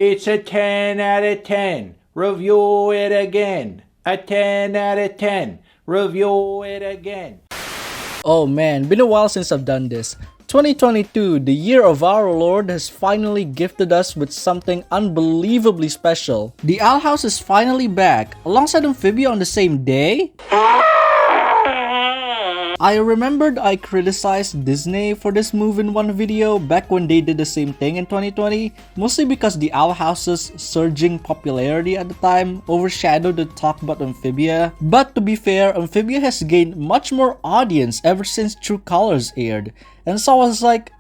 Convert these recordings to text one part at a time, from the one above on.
It's a 10 out of 10. Review it again. A 10 out of 10. Review it again. Oh man, been a while since I've done this. 2022, the year of our Lord, has finally gifted us with something unbelievably special. The Owl House is finally back, alongside Amphibia on the same day? I remembered I criticized Disney for this move in one video back when they did the same thing in 2020, mostly because the Owl House's surging popularity at the time overshadowed the talk about Amphibia. But to be fair, Amphibia has gained much more audience ever since True Colors aired, and so I was like,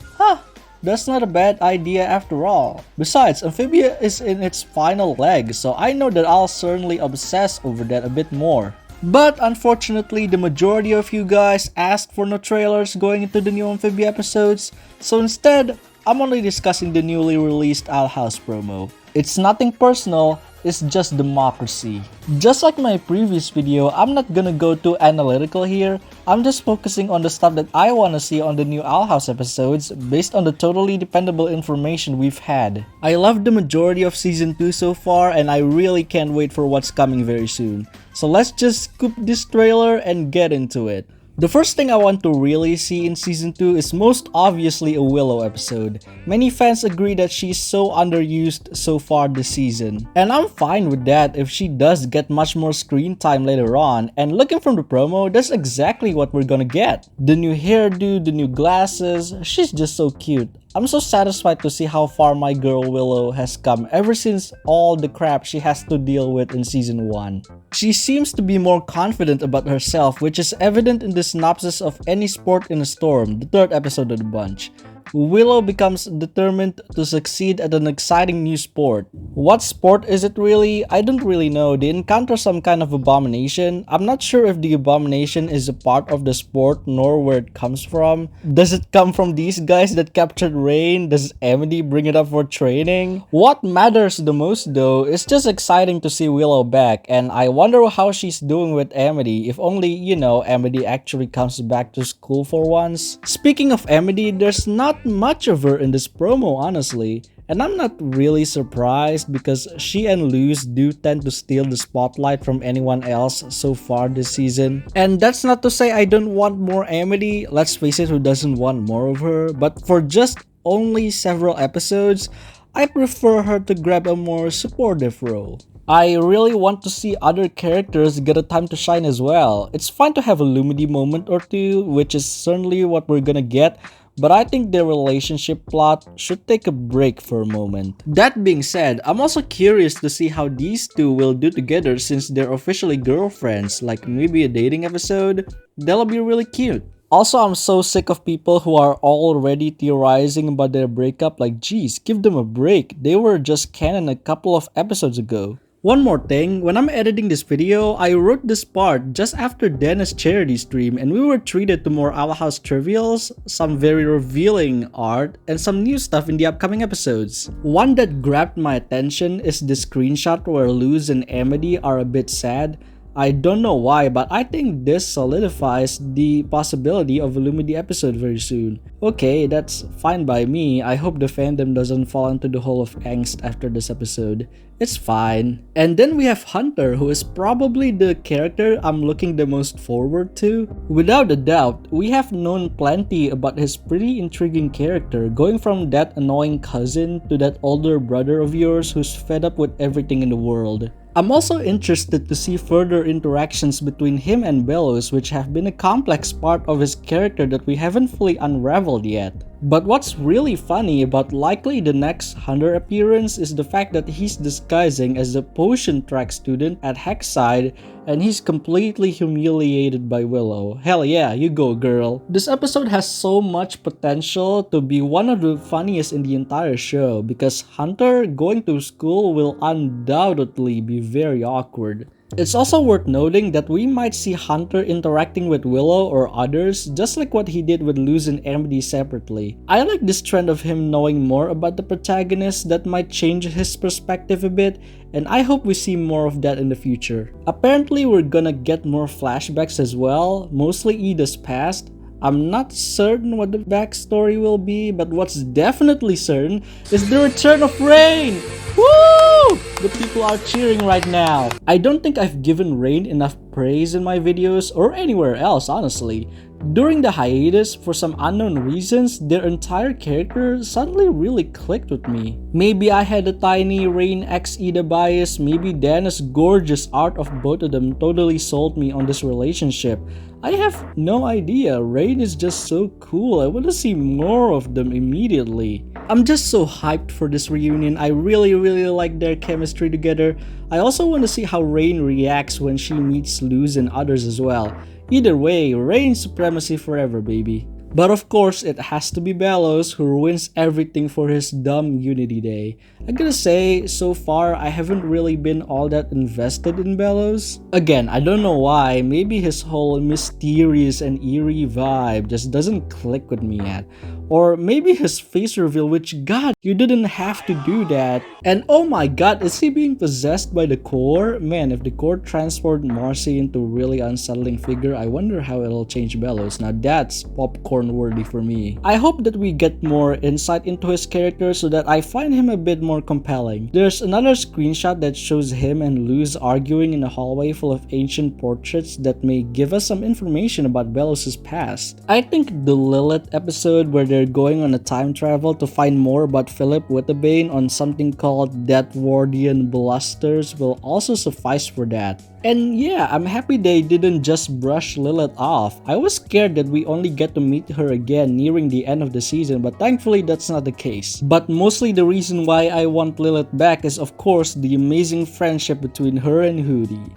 that's not a bad idea after all. Besides, Amphibia is in its final leg, so I know that I'll certainly obsess over that a bit more. But unfortunately, the majority of you guys asked for no trailers going into the new Amphibia episodes, so instead, I'm only discussing the newly released Owl House promo. It's nothing personal, it's just democracy. Just like my previous video, I'm not gonna go too analytical here. I'm just focusing on the stuff that I wanna see on the new Owl House episodes based on the totally dependable information we've had. I love the majority of Season 2 so far, and I really can't wait for what's coming very soon. So let's just scoop this trailer and get into it. The first thing I want to really see in Season 2 is most obviously a Willow episode. Many fans agree that she's so underused so far this season. And I'm fine with that if she does get much more screen time later on, and looking from the promo, that's exactly what we're gonna get. The new hairdo, the new glasses, she's just so cute. I'm so satisfied to see how far my girl Willow has come ever since all the crap she has to deal with in Season 1. She seems to be more confident about herself, which is evident in the synopsis of Any Sport in a Storm, the third episode of the bunch. Willow becomes determined to succeed at an exciting new sport. What sport is it really? I don't really know. They encounter some kind of abomination. I'm not sure if the abomination is a part of the sport nor where it comes from. Does it come from these guys that captured Rain? Does Amity bring it up for training? What matters the most though is just exciting to see Willow back, and I wonder how she's doing with Amity, if only, Amity actually comes back to school for once. Speaking of Amity, there's not much of her in this promo, honestly, and I'm not really surprised because she and Luz do tend to steal the spotlight from anyone else so far this season. And that's not to say I don't want more Amity, let's face it, who doesn't want more of her, but for just only several episodes, I prefer her to grab a more supportive role. I really want to see other characters get a time to shine as well. It's fine to have a Lumity moment or two, which is certainly what we're gonna get, but I think their relationship plot should take a break for a moment. That being said, I'm also curious to see how these two will do together since they're officially girlfriends, like maybe a dating episode. That'll be really cute. Also, I'm so sick of people who are already theorizing about their breakup, like geez, give them a break, they were just canon a couple of episodes ago. One more thing, when I'm editing this video, I wrote this part just after Dennis' charity stream and we were treated to more Owl House trivials, some very revealing art, and some new stuff in the upcoming episodes. One that grabbed my attention is the screenshot where Luz and Amity are a bit sad. I don't know why, but I think this solidifies the possibility of a Lumity episode very soon. Okay, that's fine by me. I hope the fandom doesn't fall into the hole of angst after this episode. It's fine. And then we have Hunter, who is probably the character I'm looking the most forward to. Without a doubt, we have known plenty about his pretty intriguing character, going from that annoying cousin to that older brother of yours who's fed up with everything in the world. I'm also interested to see further interactions between him and Bellows, which have been a complex part of his character that we haven't fully unraveled yet. But what's really funny about likely the next Hunter appearance is the fact that he's disguising as a potion track student at Hexside and he's completely humiliated by Willow. Hell yeah, you go girl. This episode has so much potential to be one of the funniest in the entire show because Hunter going to school will undoubtedly be very awkward. It's also worth noting that we might see Hunter interacting with Willow or others just like what he did with Luz and Amity separately. I like this trend of him knowing more about the protagonist that might change his perspective a bit, and I hope we see more of that in the future. Apparently we're gonna get more flashbacks as well, mostly Ida's past. I'm not certain what the backstory will be, but what's definitely certain is the return of Rain! Woo! The people are cheering right now. I don't think I've given Rain enough praise in my videos or anywhere else, honestly. During the hiatus, for some unknown reasons, their entire character suddenly really clicked with me. Maybe I had a tiny Rain x Ida bias, maybe Dana's gorgeous art of both of them totally sold me on this relationship. I have no idea, Rain is just so cool, I want to see more of them immediately. I'm just so hyped for this reunion, I really like their chemistry together. I also want to see how Rain reacts when she meets Luz and others as well. Either way, Rain supremacy forever, baby. But of course, it has to be Bellows who ruins everything for his dumb Unity Day. I gotta say, so far I haven't really been all that invested in Bellows. Again, I don't know why, maybe his whole mysterious and eerie vibe just doesn't click with me yet. Or maybe his face reveal, which god, you didn't have to do that. And oh my god, is he being possessed by the core? Man, if the core transformed Marcy into a really unsettling figure, I wonder how it'll change Bellows. Now that's popcorn worthy for me. I hope that we get more insight into his character so that I find him a bit more compelling. There's another screenshot that shows him and Luz arguing in a hallway full of ancient portraits that may give us some information about Bellows' past. I think the Lilith episode where they're going on a time travel to find more about Philip Witterbane on something called Deathwardian Blusters will also suffice for that. And yeah, I'm happy they didn't just brush Lilith off. I was scared that we only get to meet her again nearing the end of the season, but thankfully that's not the case. But mostly the reason why I want Lilith back is of course the amazing friendship between her and Hootie.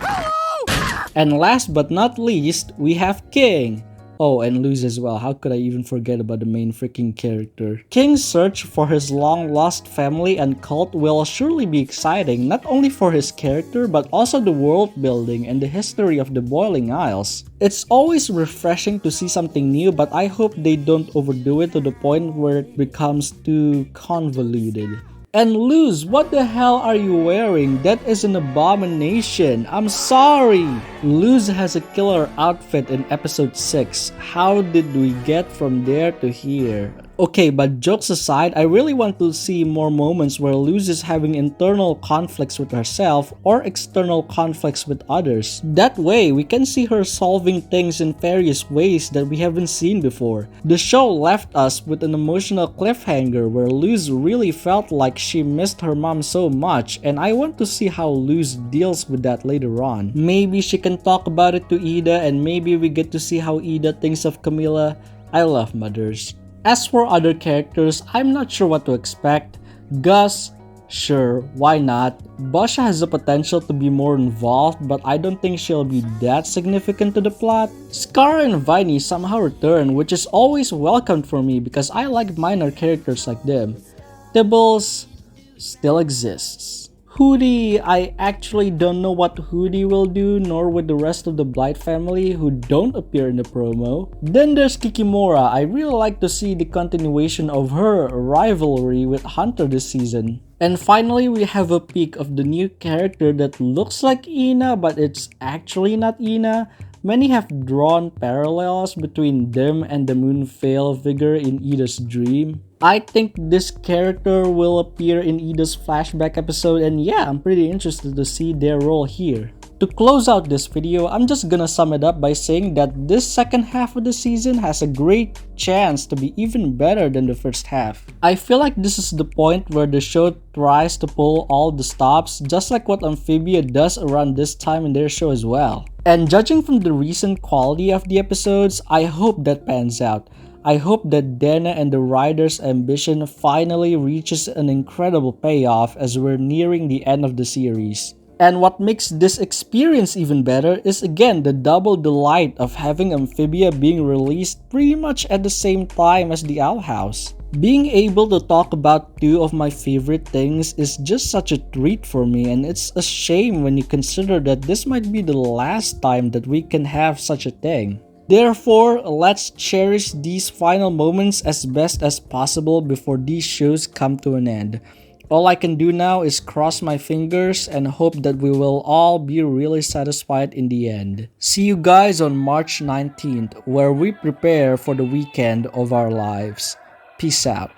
And last but not least, we have King. Oh, and Luz as well, how could I even forget about the main freaking character. King's search for his long-lost family and cult will surely be exciting, not only for his character but also the world building and the history of the Boiling Isles. It's always refreshing to see something new, but I hope they don't overdo it to the point where it becomes too convoluted. And Luz, what the hell are you wearing? That is an abomination. I'm sorry. Luz has a killer outfit in episode 6. How did we get from there to here? Okay, but jokes aside, I really want to see more moments where Luz is having internal conflicts with herself or external conflicts with others. That way, we can see her solving things in various ways that we haven't seen before. The show left us with an emotional cliffhanger where Luz really felt like she missed her mom so much, and I want to see how Luz deals with that later on. Maybe she can talk about it to Ida, and maybe we get to see how Ida thinks of Camila. I love mothers. As for other characters, I'm not sure what to expect. Gus, sure, why not? Basha has the potential to be more involved, but I don't think she'll be that significant to the plot. Scar and Viney somehow return, which is always welcomed for me because I like minor characters like them. Tibbles still exists. Hootie, I actually don't know what Hootie will do, nor with the rest of the Blight family who don't appear in the promo. Then there's Kikimora. I really like to see the continuation of her rivalry with Hunter this season. And finally, we have a peek of the new character that looks like Ina, but it's actually not Ina. Many have drawn parallels between them and the Moonveil figure in Ida's dream. I think this character will appear in Ida's flashback episode, and yeah, I'm pretty interested to see their role here. To close out this video, I'm just gonna sum it up by saying that this second half of the season has a great chance to be even better than the first half. I feel like this is the point where the show tries to pull all the stops, just like what Amphibia does around this time in their show as well. And judging from the recent quality of the episodes, I hope that pans out. I hope that Dana and the writer's ambition finally reaches an incredible payoff as we're nearing the end of the series. And what makes this experience even better is again the double delight of having Amphibia being released pretty much at the same time as the Owl House. Being able to talk about two of my favorite things is just such a treat for me, and it's a shame when you consider that this might be the last time that we can have such a thing. Therefore, let's cherish these final moments as best as possible before these shows come to an end. All I can do now is cross my fingers and hope that we will all be really satisfied in the end. See you guys on March 19th, where we prepare for the weekend of our lives. Peace out.